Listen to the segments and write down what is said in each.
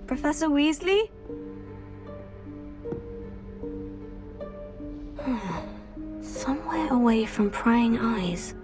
Professor Weasley? Somewhere away from prying eyes.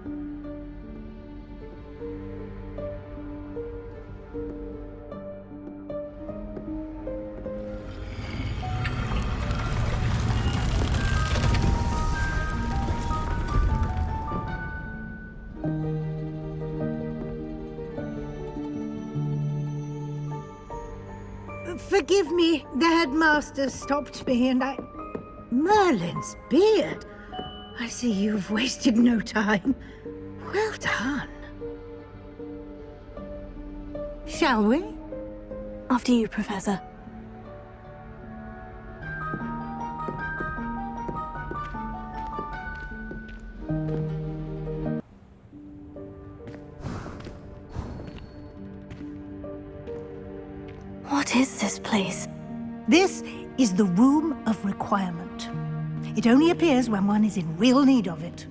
Forgive me, the headmaster stopped me and I... Merlin's beard! I see you've wasted no time. Well done. Shall we? After you, Professor. What is this place? This is the Room of Requirement. It only appears when one is in real need of it.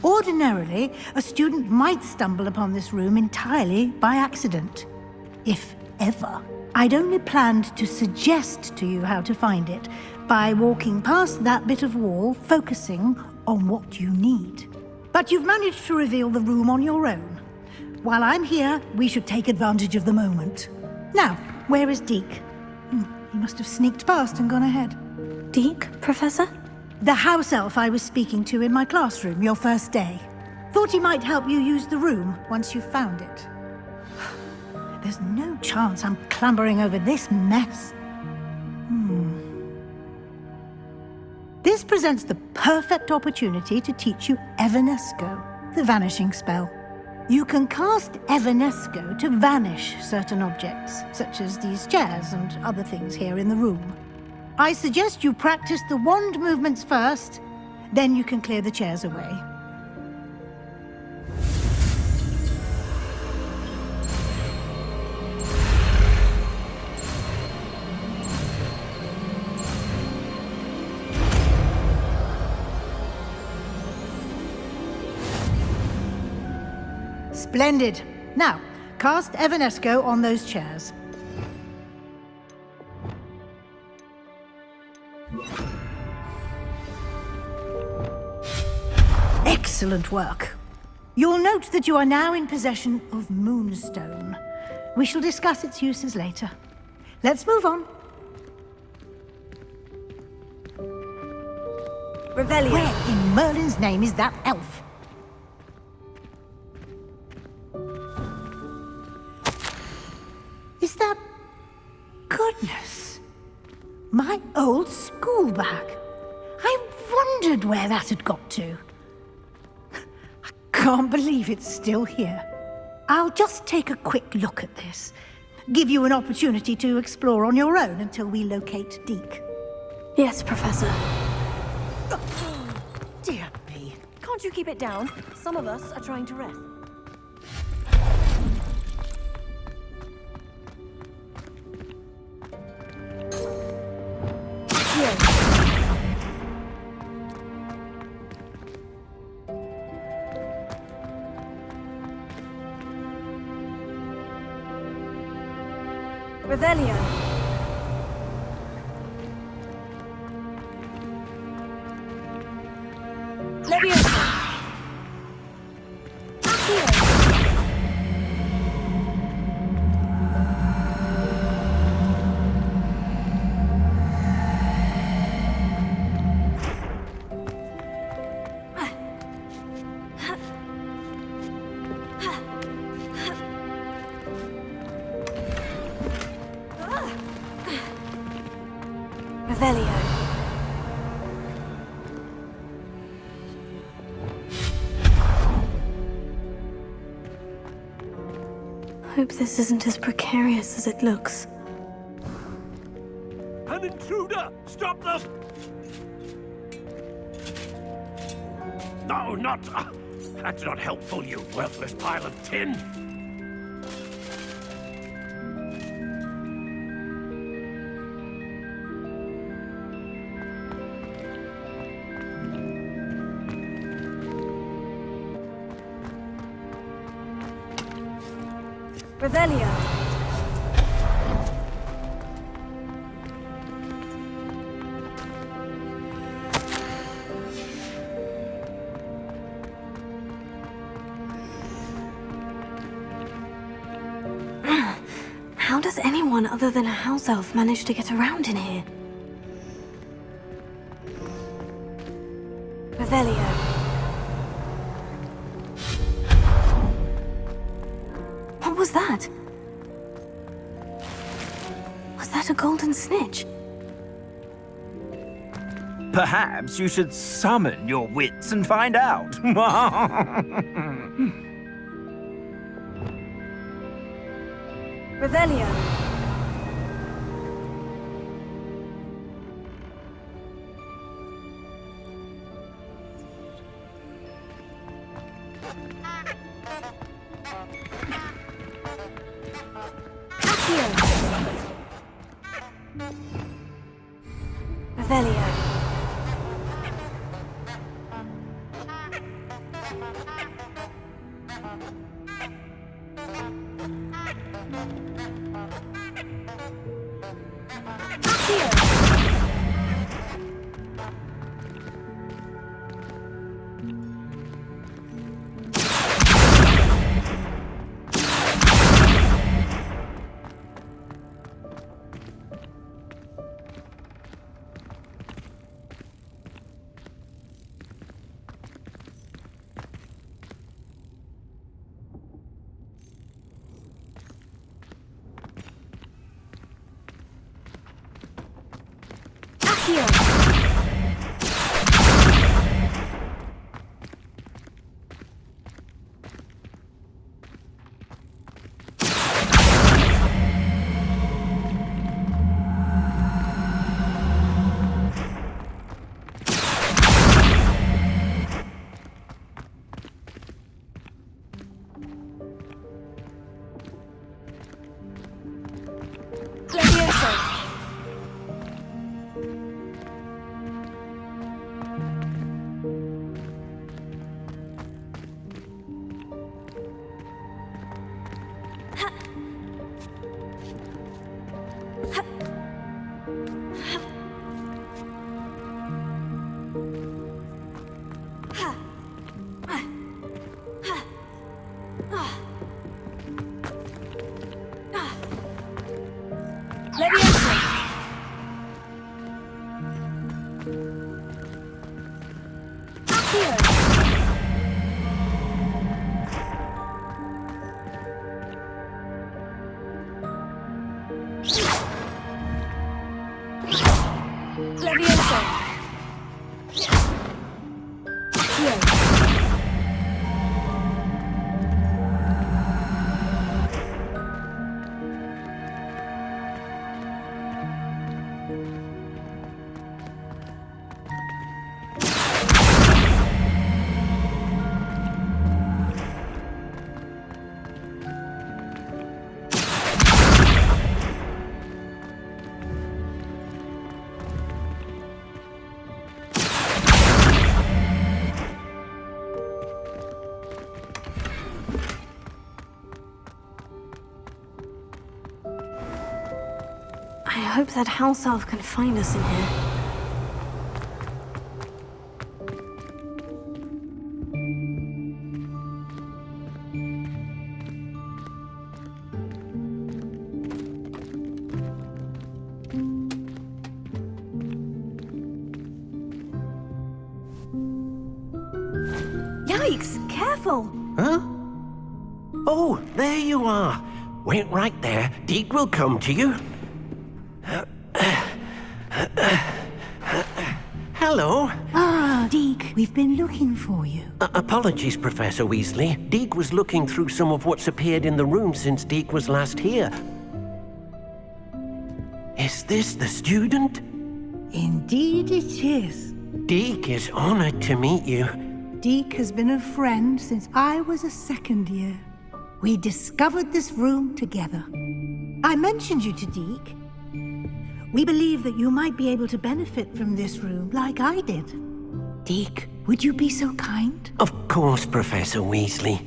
Ordinarily, a student might stumble upon this room entirely by accident. If ever. I'd only planned to suggest to you how to find it by walking past that bit of wall, focusing on what you need. But you've managed to reveal the room on your own. While I'm here, we should take advantage of the moment. Now, where is Deke? He must have sneaked past and gone ahead. Deke, Professor? The house elf I was speaking to in my classroom your first day. Thought he might help you use the room once you found it. There's no chance I'm clambering over this mess. This presents the perfect opportunity to teach you Evanesco, the vanishing spell. You can cast Evanesco to vanish certain objects, such as these chairs and other things here in the room. I suggest you practice the wand movements first, then you can clear the chairs away. Splendid. Now, cast Evanesco on those chairs. Excellent work. You'll note that you are now in possession of Moonstone. We shall discuss its uses later. Let's move on. Revelio. Where in Merlin's name is that elf? Is that... Goodness. My old school bag. I wondered where that had got to. I can't believe it's still here. I'll just take a quick look at this. Give you an opportunity to explore on your own until we locate Deke. Yes, Professor. Dear me. Can't you keep it down? Some of us are trying to rest. Revelio. Leviosa. Accio. Revelio. Hope this isn't as precarious as it looks. An intruder! Stop them! No, not... that's not helpful, you worthless pile of tin! Revelio. does anyone other than a house elf manage to get around in here? Revelio. What was that? Was that a golden snitch? Perhaps you should summon your wits and find out. Revelio. Revelio. I hope that house elf can find us in here. Yikes! Careful! Huh? Oh, there you are. Wait right there. Deke will come to you. Hello. Ah, Deke, we've been looking for you. Apologies, Professor Weasley. Deke was looking through some of what's appeared in the room since Deke was last here. Is this the student? Indeed it is. Deke is honored to meet you. Deke has been a friend since I was a second year. We discovered this room together. I mentioned you to Deke. We believe that you might be able to benefit from this room like I did. Deke, would you be so kind? Of course, Professor Weasley.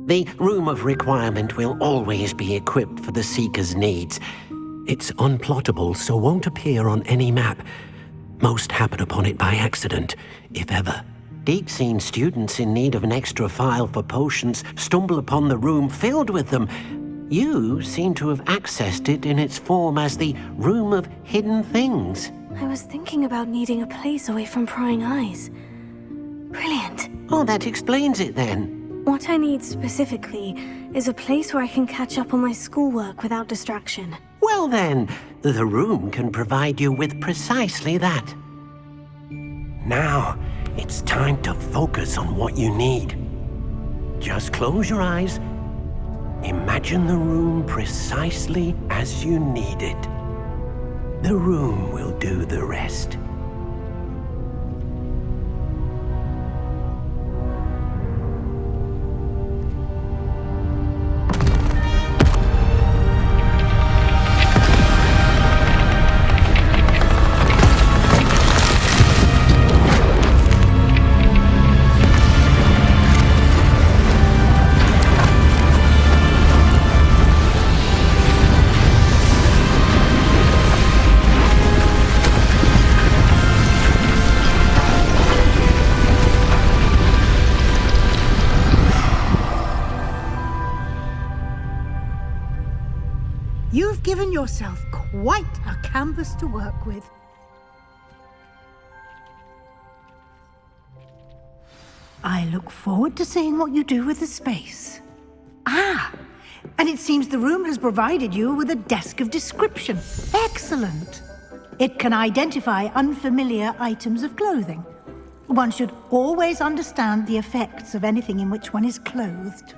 The Room of Requirement will always be equipped for the Seeker's needs. It's unplottable, so won't appear on any map. Most happen upon it by accident, if ever. Deke's seen students in need of an extra file for potions stumble upon the room filled with them, You seem to have accessed it in its form as the Room of Hidden Things. I was thinking about needing a place away from prying eyes. Brilliant. Oh, that explains it then. What I need specifically is a place where I can catch up on my schoolwork without distraction. Well then, the room can provide you with precisely that. Now, it's time to focus on what you need. Just close your eyes. Imagine the room precisely as you need it. The room will do the rest. You've given yourself quite a canvas to work with. I look forward to seeing what you do with the space. Ah, and it seems the room has provided you with a desk of description. Excellent. It can identify unfamiliar items of clothing. One should always understand the effects of anything in which one is clothed.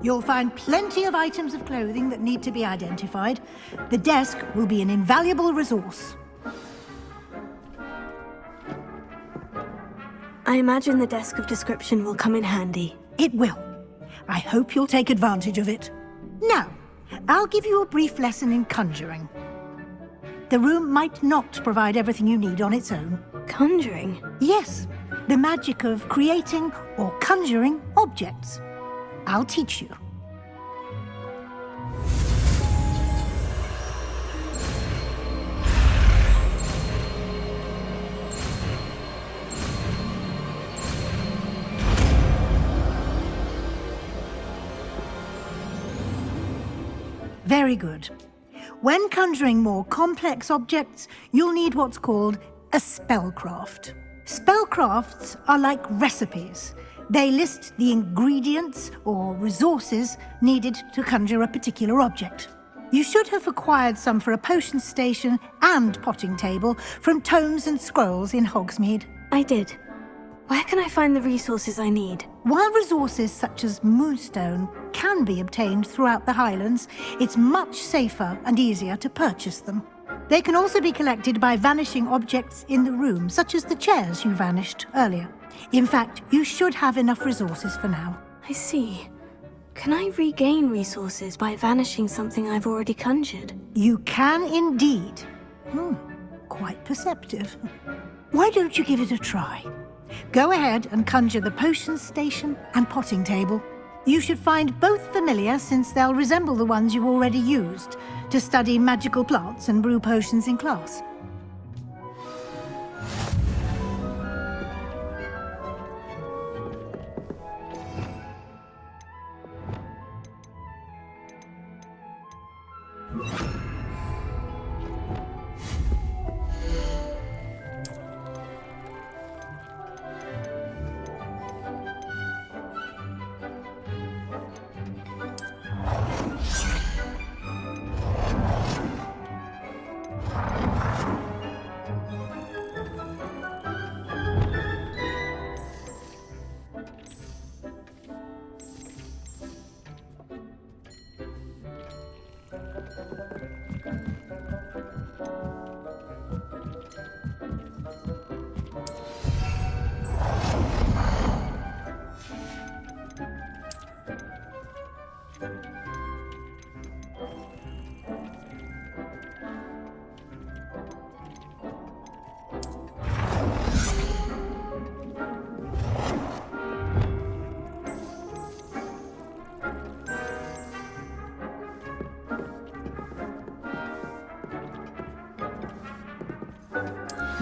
You'll find plenty of items of clothing that need to be identified. The desk will be an invaluable resource. I imagine the desk of description will come in handy. It will. I hope you'll take advantage of it. Now, I'll give you a brief lesson in conjuring. The room might not provide everything you need on its own. Conjuring? Yes, the magic of creating or conjuring objects. I'll teach you. Very good. When conjuring more complex objects, you'll need what's called a spellcraft. Spellcrafts are like recipes. They list the ingredients or resources needed to conjure a particular object. You should have acquired some for a potion station and potting table from tomes and scrolls in Hogsmeade. I did. Where can I find the resources I need? While resources such as moonstone can be obtained throughout the Highlands, it's much safer and easier to purchase them. They can also be collected by vanishing objects in the room, such as the chairs you vanished earlier. In fact, you should have enough resources for now. I see. Can I regain resources by vanishing something I've already conjured? You can indeed. Quite perceptive. Why don't you give it a try? Go ahead and conjure the potion station and potting table. You should find both familiar, since they'll resemble the ones you've already used to study magical plants and brew potions in class.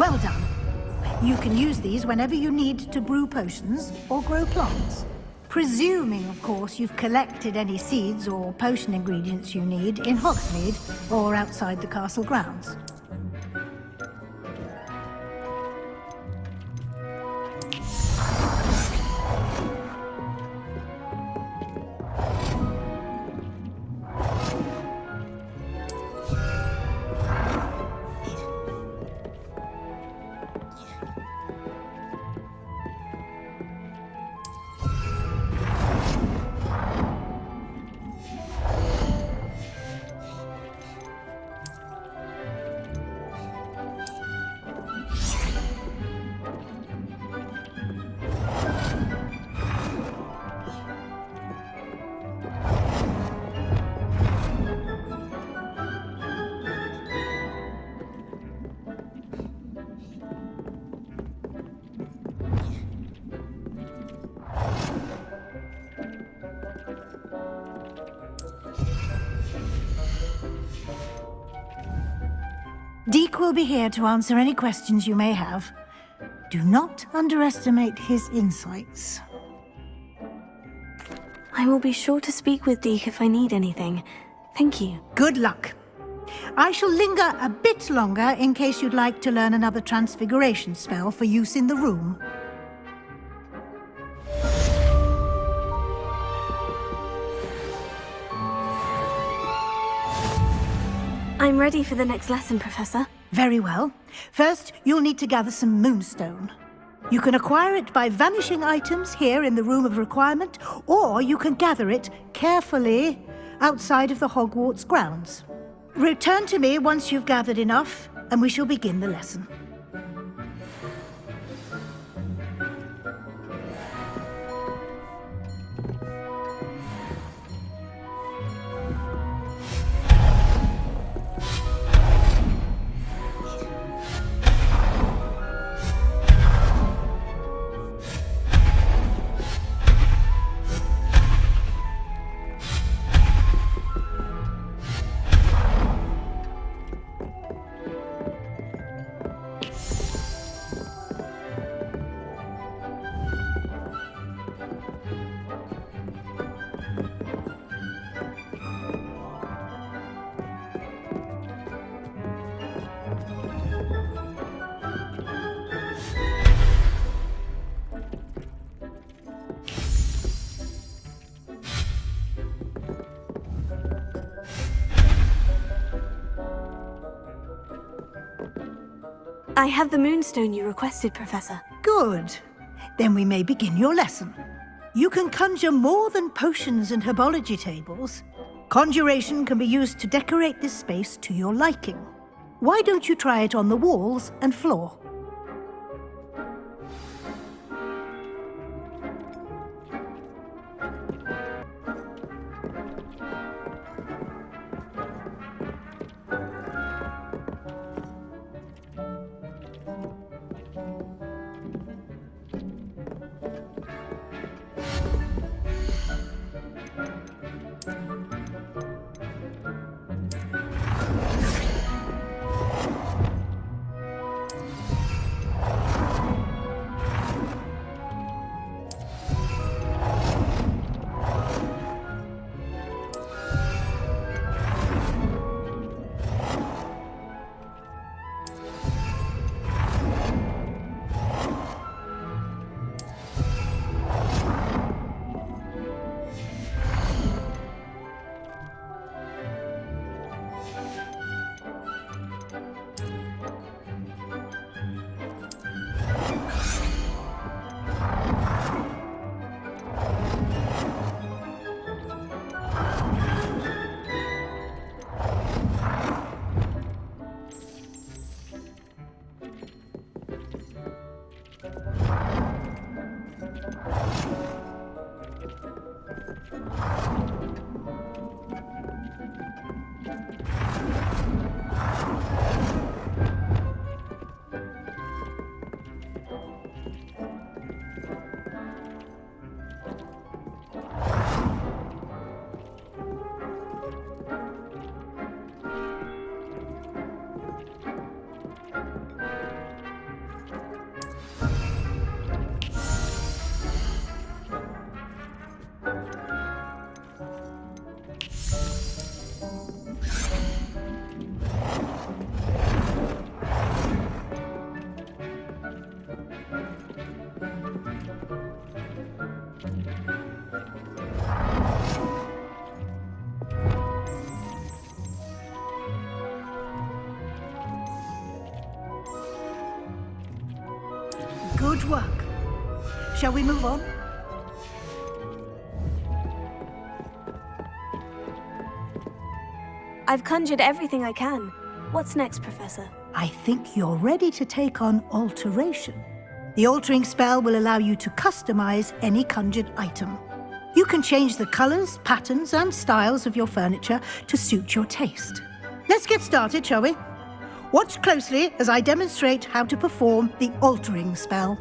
Well done. You can use these whenever you need to brew potions or grow plants. Presuming, of course, you've collected any seeds or potion ingredients you need in Hogsmeade or outside the castle grounds. Deke will be here to answer any questions you may have. Do not underestimate his insights. I will be sure to speak with Deke if I need anything. Thank you. Good luck. I shall linger a bit longer in case you'd like to learn another transfiguration spell for use in the room. I'm ready for the next lesson, Professor. Very well. First, you'll need to gather some moonstone. You can acquire it by vanishing items here in the Room of Requirement, or you can gather it carefully outside of the Hogwarts grounds. Return to me once you've gathered enough, and we shall begin the lesson. I have the moonstone you requested, Professor. Good. Then we may begin your lesson. You can conjure more than potions and herbology tables. Conjuration can be used to decorate this space to your liking. Why don't you try it on the walls and floor? Good work. Shall we move on? I've conjured everything I can. What's next, Professor? I think you're ready to take on alteration. The altering spell will allow you to customize any conjured item. You can change the colors, patterns, and styles of your furniture to suit your taste. Let's get started, shall we? Watch closely as I demonstrate how to perform the altering spell.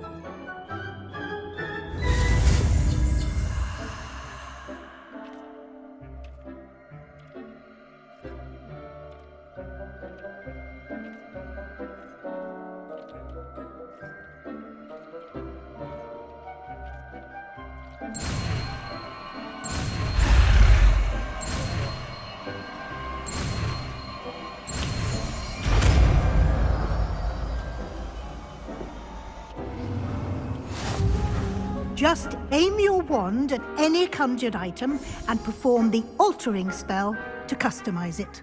Just aim your wand at any conjured item and perform the altering spell to customize it.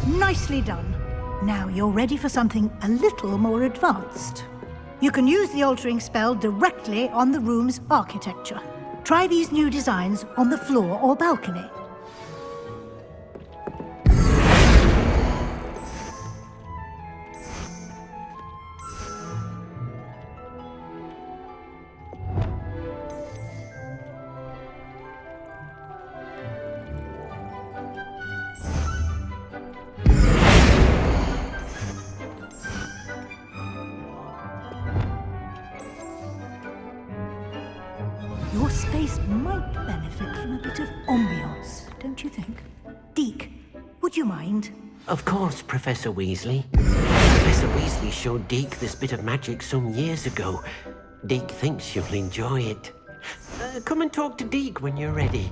Nicely done. Now you're ready for something a little more advanced. You can use the altering spell directly on the room's architecture. Try these new designs on the floor or balcony. Your space might benefit from a bit of ambiance, don't you think? Deke, would you mind? Of course, Professor Weasley. Professor Weasley showed Deke this bit of magic some years ago. Deke thinks you'll enjoy it. Come and talk to Deke when you're ready.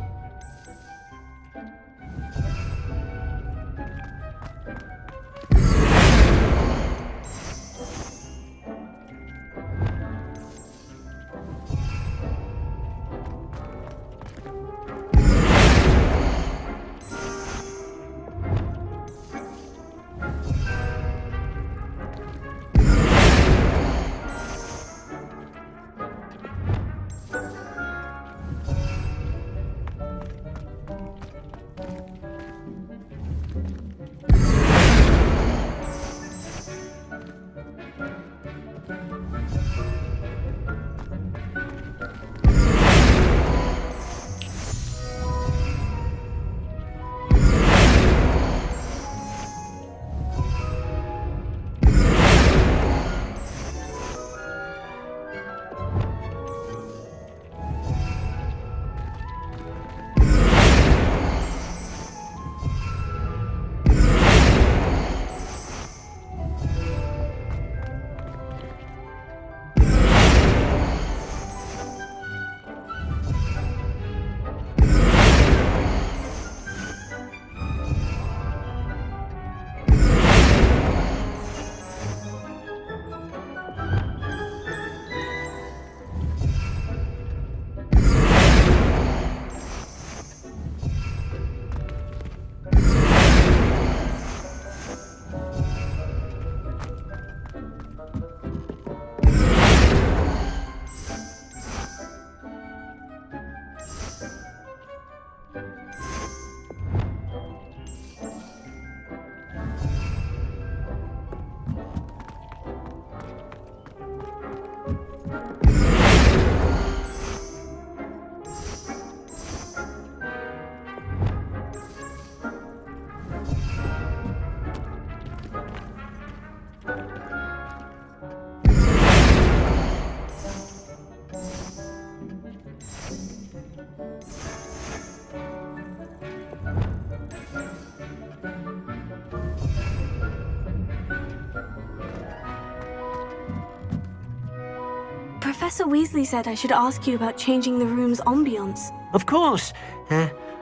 Professor Weasley said I should ask you about changing the room's ambience. Of course.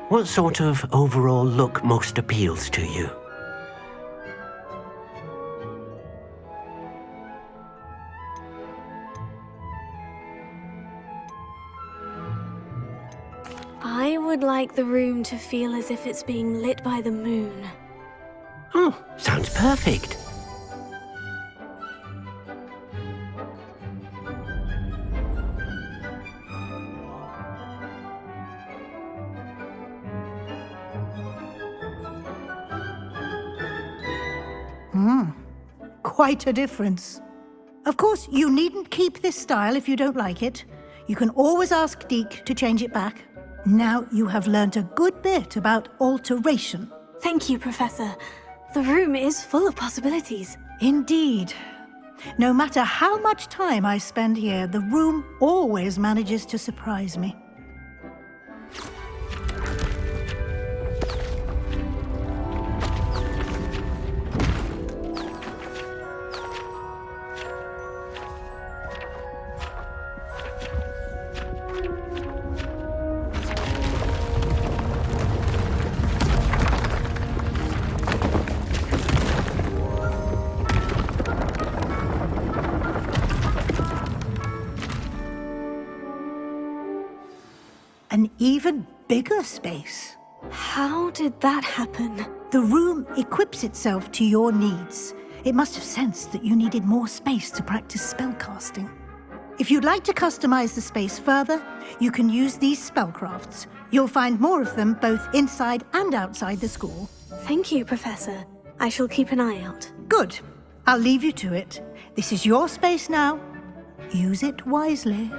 What sort of overall look most appeals to you? I would like the room to feel as if it's being lit by the moon. Oh, sounds perfect. Quite a difference. Of course, you needn't keep this style if you don't like it. You can always ask Deke to change it back. Now you have learnt a good bit about alteration. Thank you, Professor. The room is full of possibilities. Indeed. No matter how much time I spend here, the room always manages to surprise me. An even bigger space. How did that happen? The room equips itself to your needs. It must have sensed that you needed more space to practice spellcasting. If you'd like to customize the space further, you can use these spellcrafts. You'll find more of them both inside and outside the school. Thank you, Professor. I shall keep an eye out. Good. I'll leave you to it. This is your space now. Use it wisely.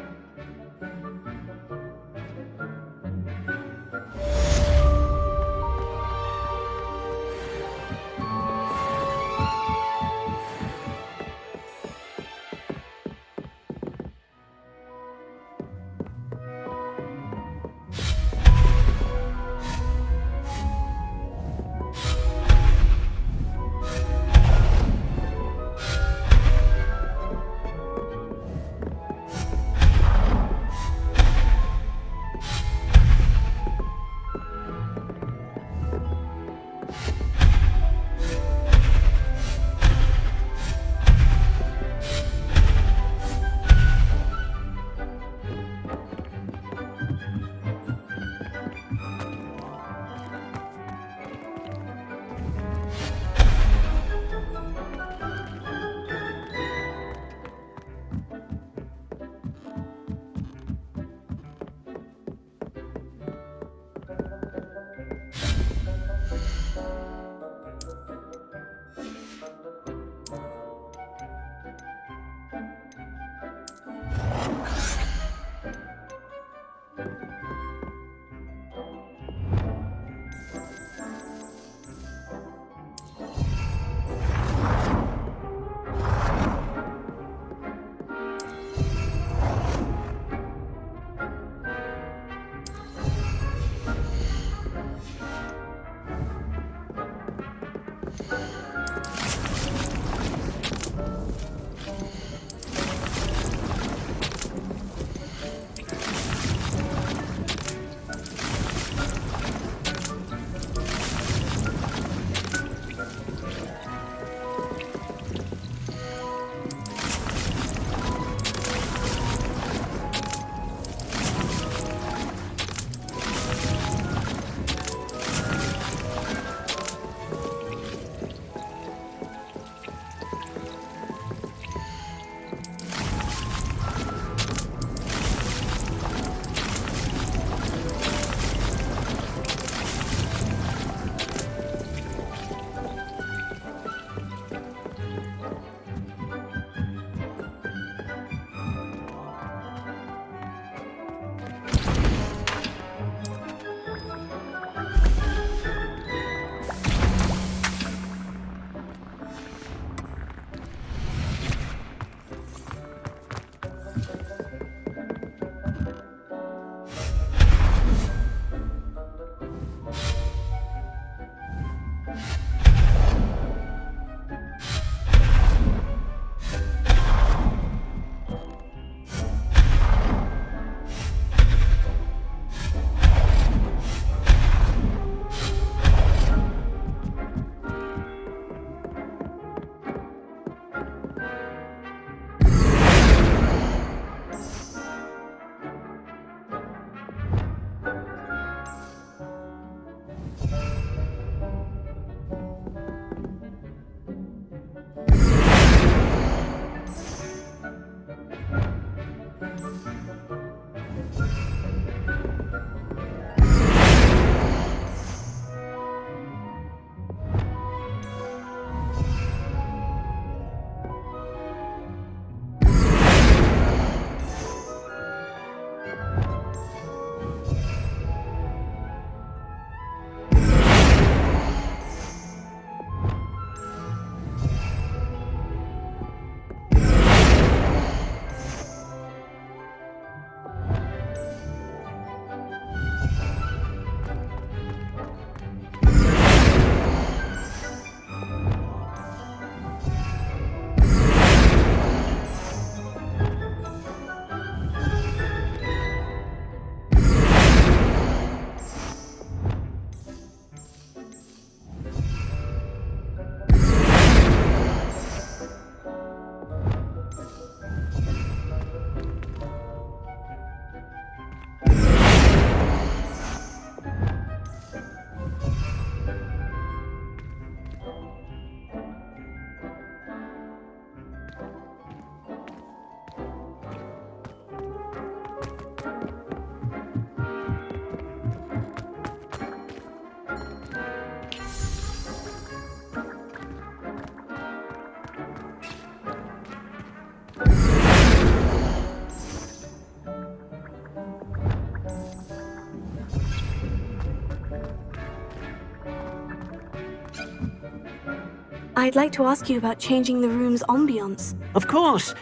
I'd like to ask you about changing the room's ambiance. Of course.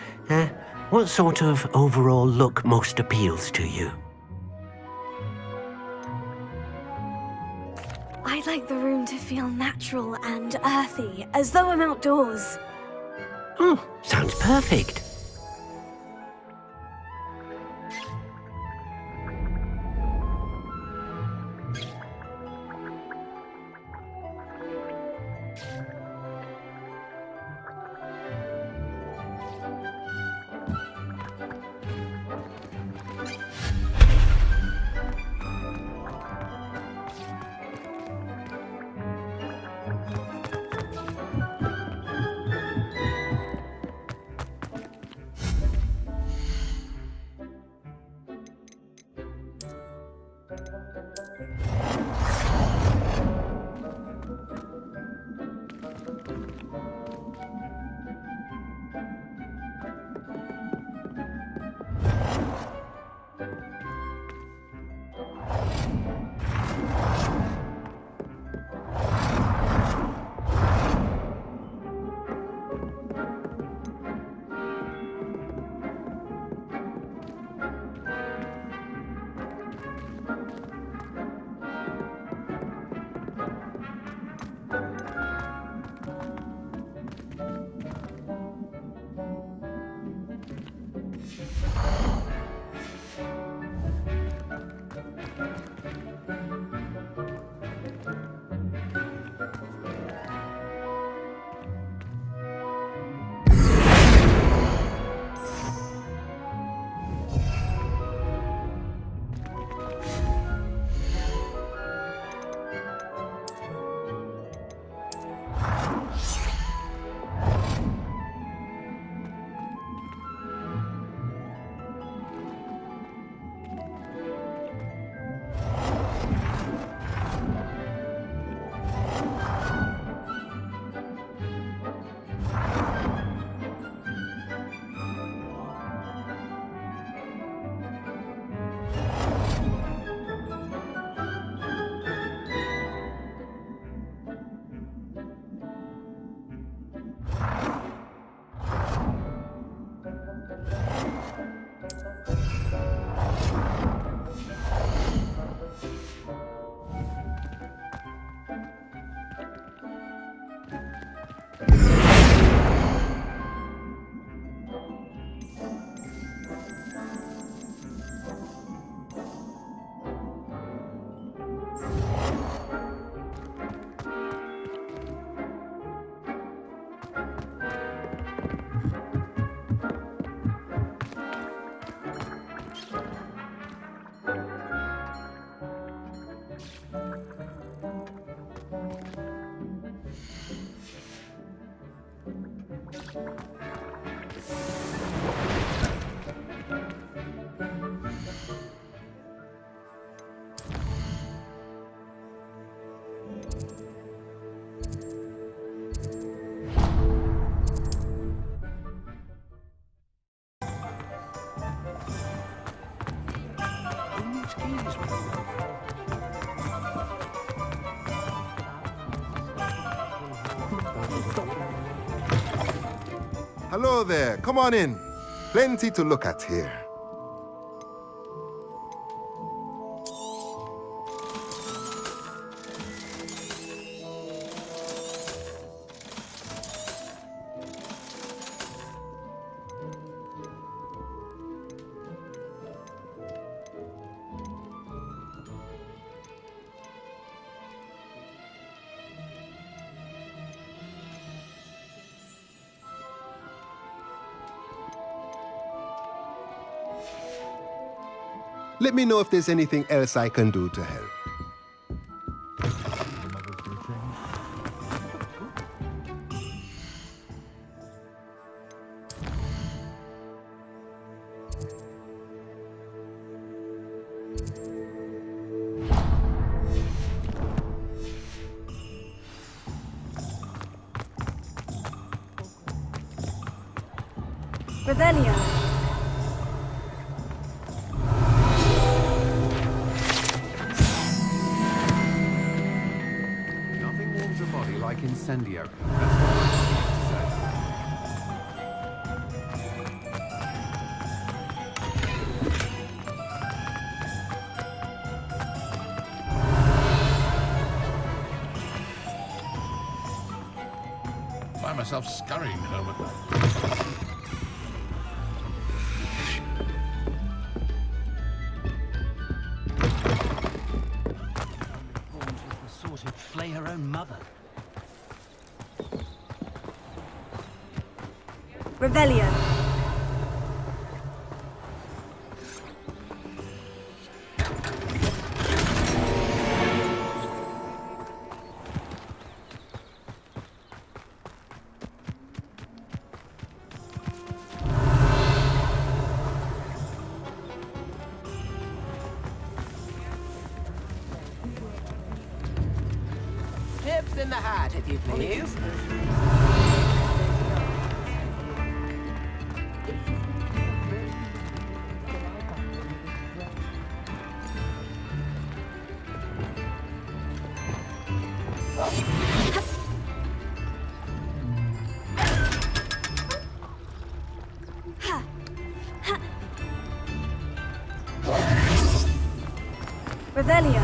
What sort of overall look most appeals to you? I'd like the room to feel natural and earthy, as though I'm outdoors. Oh, sounds perfect. Hello there, come on in. Plenty to look at here. Let me know if there's anything else I can do to help. Revelio. Nothing warms a body like incendio. That's why find myself scurrying home at night. Sort of flay her own mother. Revelio. Tips in the hat, if you please. Revelio.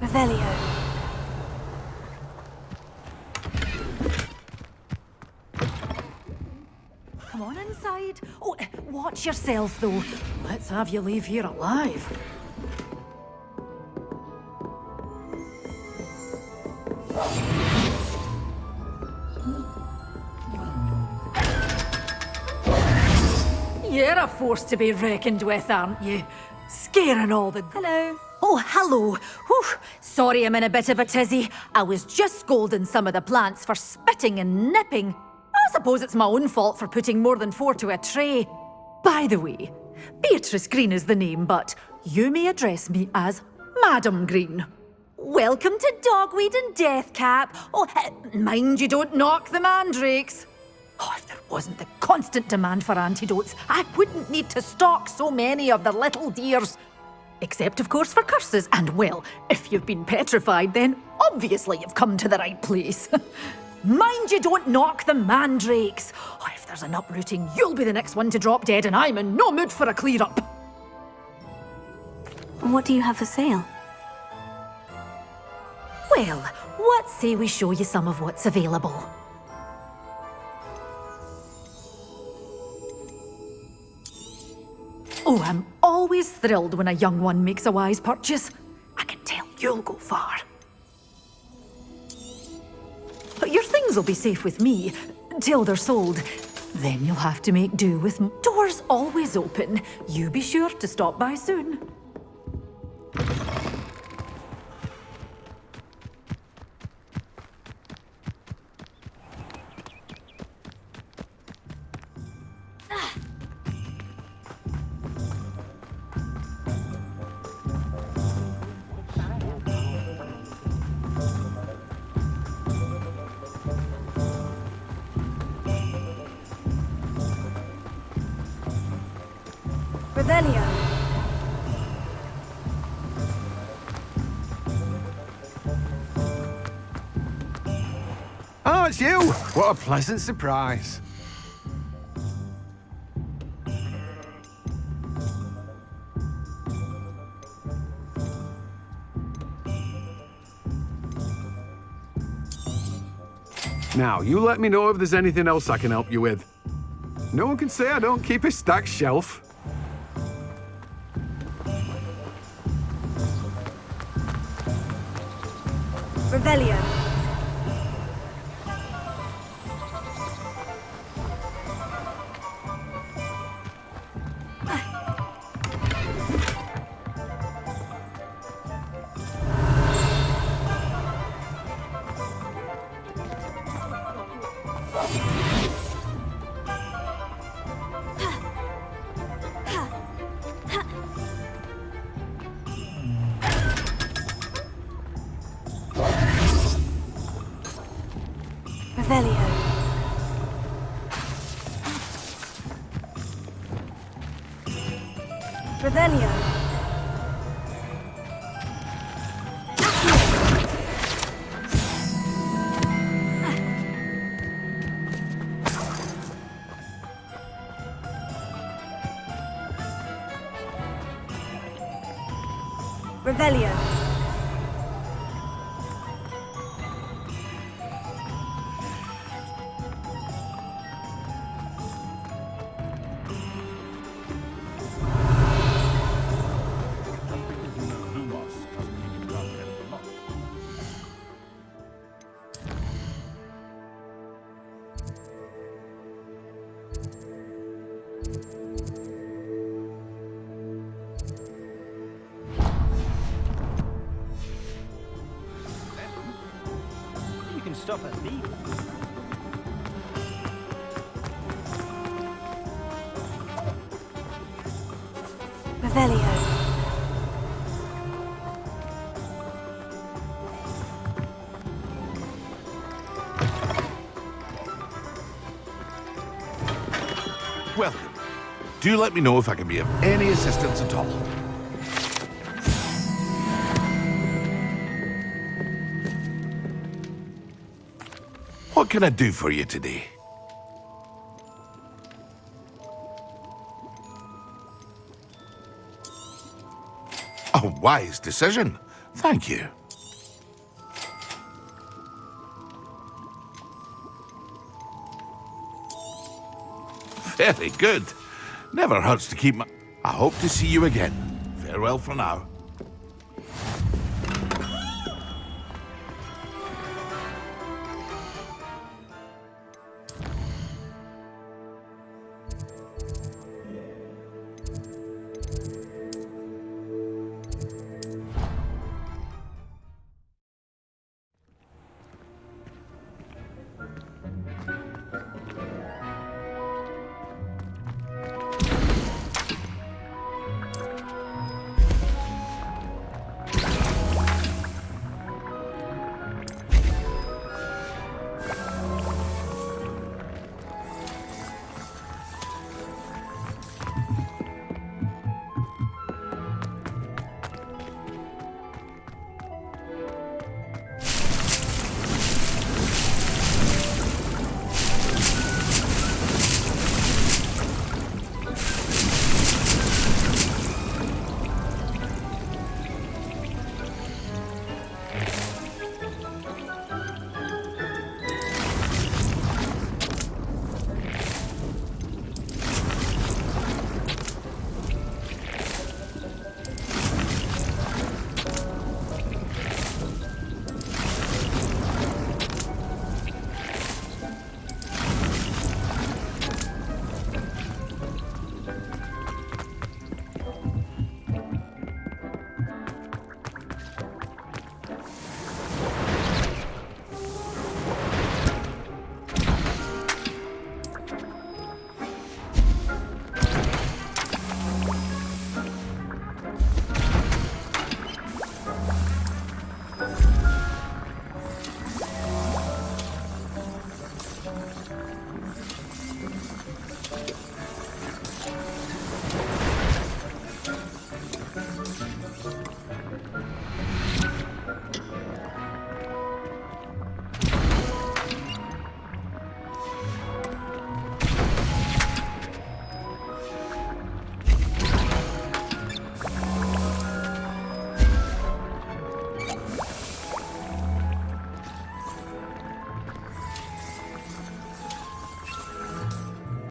Revelio. Come on inside. Oh, watch yourself, though. Let's have you leave here alive. You're a force to be reckoned with, aren't you? Scaring all the... Hello. Oh, hello. Whew. Sorry I'm in a bit of a tizzy. I was just scolding some of the plants for spitting and nipping. I suppose it's my own fault for putting more than 4 to a tray. By the way, Beatrice Green is the name, but you may address me as Madam Green. Welcome to Dogweed and Deathcap. Oh, mind you don't knock the mandrakes. Oh, if there wasn't the constant demand for antidotes, I wouldn't need to stock so many of the little dears. Except, of course, for curses. And, well, if you've been petrified, then obviously you've come to the right place. Mind you don't knock the mandrakes. Oh, if there's an uprooting, you'll be the next one to drop dead, and I'm in no mood for a clear-up. What do you have for sale? Well, what say we show you some of what's available? Oh, I'm always thrilled when a young one makes a wise purchase. I can tell you'll go far. But your things will be safe with me, till they're sold. Then you'll have to make do with doors always open. You be sure to stop by soon. Revelio. Oh, it's you! What a pleasant surprise. Now, you let me know if there's anything else I can help you with. No one can say I don't keep a stacked shelf. Revelio. Revelio. Revelio. Revelio. You can stop at me. Revelio. Welcome. Do let me know if I can be of any assistance at all. What can I do for you today? A wise decision. Thank you. Very good. Never hurts to keep my... I hope to see you again. Farewell for now.